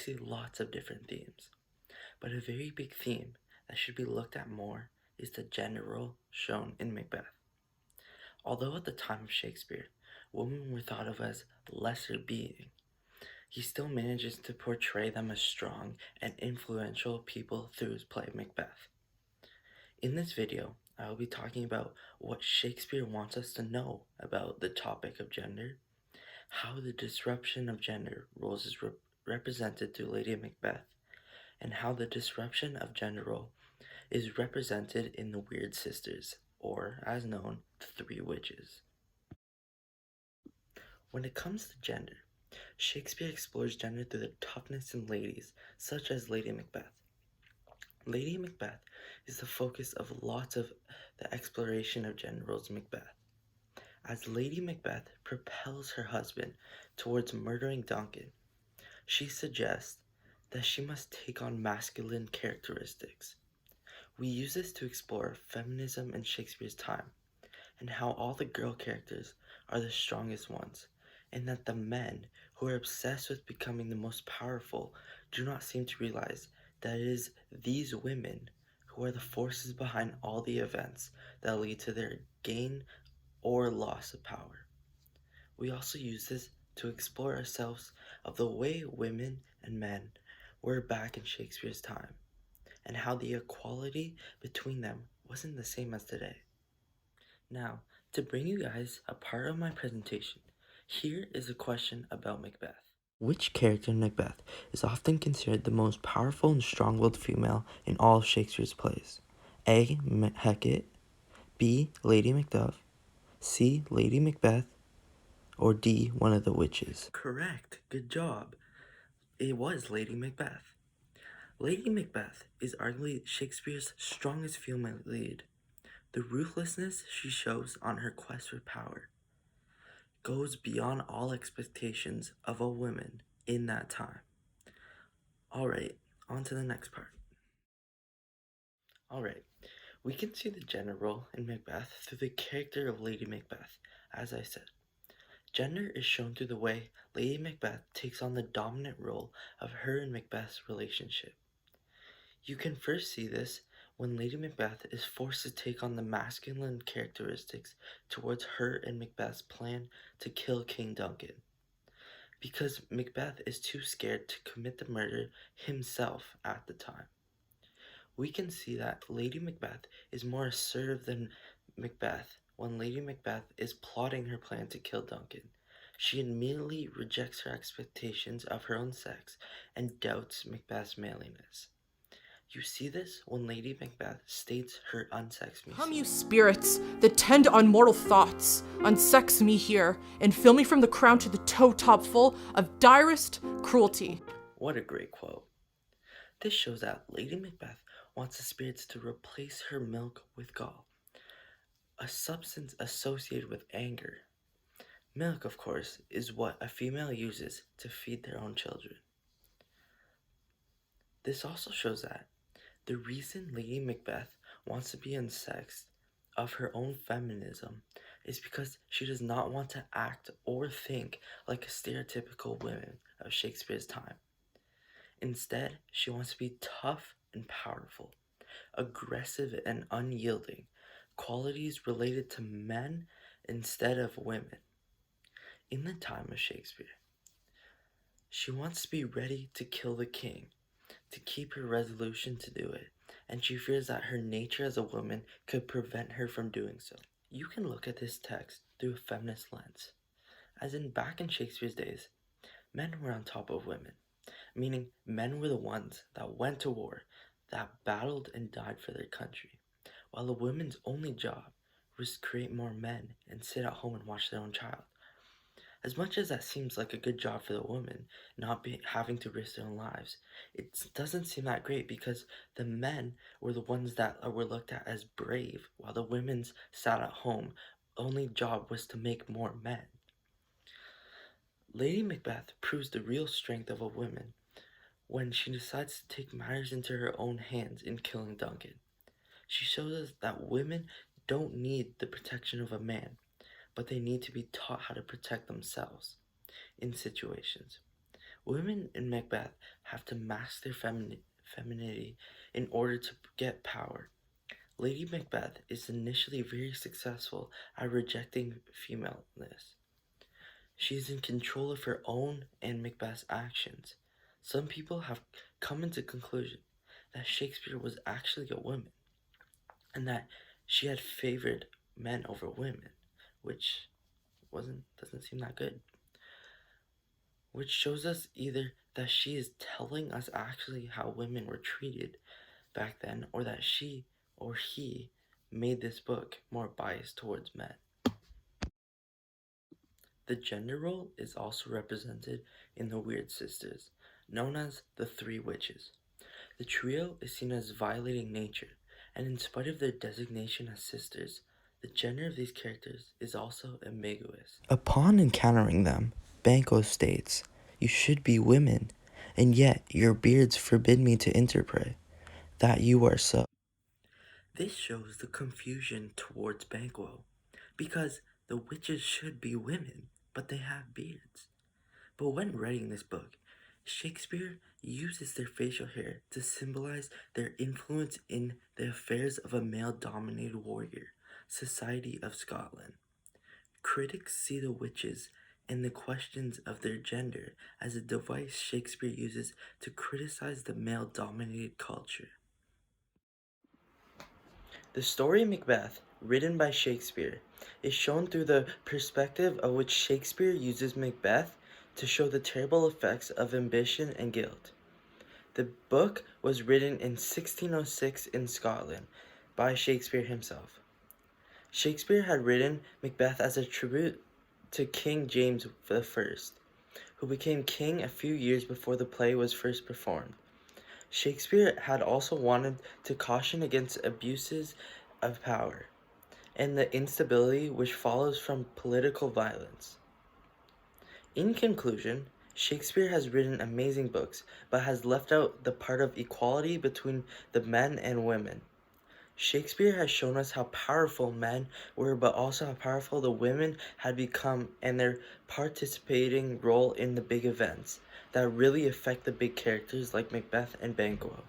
see lots of different themes, but a very big theme that should be looked at more is the gender role shown in Macbeth. Although at the time of Shakespeare, women were thought of as lesser beings, he still manages to portray them as strong and influential people through his play Macbeth. In this video, I will be talking about what Shakespeare wants us to know about the topic of gender, how the disruption of gender roles is represented through Lady Macbeth, and how the disruption of gender role is represented in the Weird Sisters, or as known, the Three Witches. When it comes to gender, Shakespeare explores gender through the toughness in ladies, such as Lady Macbeth. Lady Macbeth is the focus of lots of the exploration of gender roles in Macbeth. As Lady Macbeth propels her husband towards murdering Duncan, she suggests that she must take on masculine characteristics. We use this to explore feminism in Shakespeare's time, and how all the girl characters are the strongest ones, and that the men who are obsessed with becoming the most powerful do not seem to realize that it is these women who are the forces behind all the events that lead to their gain or loss of power. We also use this to explore ourselves of the way women and men were back in Shakespeare's time, and how the equality between them wasn't the same as today. Now, to bring you guys a part of my presentation, here is a question about Macbeth. Which character in Macbeth is often considered the most powerful and strong-willed female in all of Shakespeare's plays? A. Hecate, B. Lady Macduff, C. Lady Macbeth, or D. One of the witches? Correct, good job. It was Lady Macbeth. Lady Macbeth is arguably Shakespeare's strongest female lead. The ruthlessness she shows on her quest for power goes beyond all expectations of a woman in that time. Alright, on to the next part. Alright, we can see the gender role in Macbeth through the character of Lady Macbeth, as I said. Gender is shown through the way Lady Macbeth takes on the dominant role of her and Macbeth's relationship. You can first see this when Lady Macbeth is forced to take on the masculine characteristics towards her and Macbeth's plan to kill King Duncan, because Macbeth is too scared to commit the murder himself at the time. We can see that Lady Macbeth is more assertive than Macbeth when Lady Macbeth is plotting her plan to kill Duncan. She immediately rejects her expectations of her own sex and doubts Macbeth's manliness. You see this when Lady Macbeth states her unsex me. Come, you spirits that tend on mortal thoughts, unsex me here, and fill me from the crown to the toe top full of direst cruelty. What a great quote. This shows that Lady Macbeth wants the spirits to replace her milk with gall, a substance associated with anger. Milk, of course, is what a female uses to feed their own children. This also shows that the reason Lady Macbeth wants to be unsexed of her own feminism is because she does not want to act or think like a stereotypical woman of Shakespeare's time. Instead, she wants to be tough and powerful, aggressive and unyielding, qualities related to men instead of women. In the time of Shakespeare, she wants to be ready to kill the king, to keep her resolution to do it, and she fears that her nature as a woman could prevent her from doing so. You can look at this text through a feminist lens, as in back in Shakespeare's days, men were on top of women, meaning men were the ones that went to war, that battled and died for their country, while a woman's only job was to create more men and sit at home and watch their own child. As much as that seems like a good job for the woman, not having to risk their own lives, it doesn't seem that great because the men were the ones that were looked at as brave, while the women's sat at home. Only job was to make more men. Lady Macbeth proves the real strength of a woman when she decides to take matters into her own hands in killing Duncan. She shows us that women don't need the protection of a man, but they need to be taught how to protect themselves in situations. Women in Macbeth have to mask their femininity in order to get power. Lady Macbeth is initially very successful at rejecting femaleness. She is in control of her own and Macbeth's actions. Some people have come into conclusion that Shakespeare was actually a woman and that she had favored men over women, which doesn't seem that good. Which shows us either that she is telling us actually how women were treated back then, or that she or he made this book more biased towards men. The gender role is also represented in the Weird Sisters, known as the Three Witches. The trio is seen as violating nature, and in spite of their designation as sisters, the gender of these characters is also ambiguous. Upon encountering them, Banquo states, "You should be women, and yet your beards forbid me to interpret that you are so." This shows the confusion towards Banquo, because the witches should be women, but they have beards. But when writing this book, Shakespeare uses their facial hair to symbolize their influence in the affairs of a male-dominated warrior society of Scotland. Critics see the witches and the questions of their gender as a device Shakespeare uses to criticize the male-dominated culture. The story Macbeth, written by Shakespeare, is shown through the perspective of which Shakespeare uses Macbeth to show the terrible effects of ambition and guilt. The book was written in 1606 in Scotland by Shakespeare himself. Shakespeare had written Macbeth as a tribute to King James I, who became king a few years before the play was first performed. Shakespeare had also wanted to caution against abuses of power and the instability which follows from political violence. In conclusion, Shakespeare has written amazing books, but has left out the part of equality between the men and women. Shakespeare has shown us how powerful men were, but also how powerful the women had become and their participating role in the big events that really affect the big characters like Macbeth and Banquo.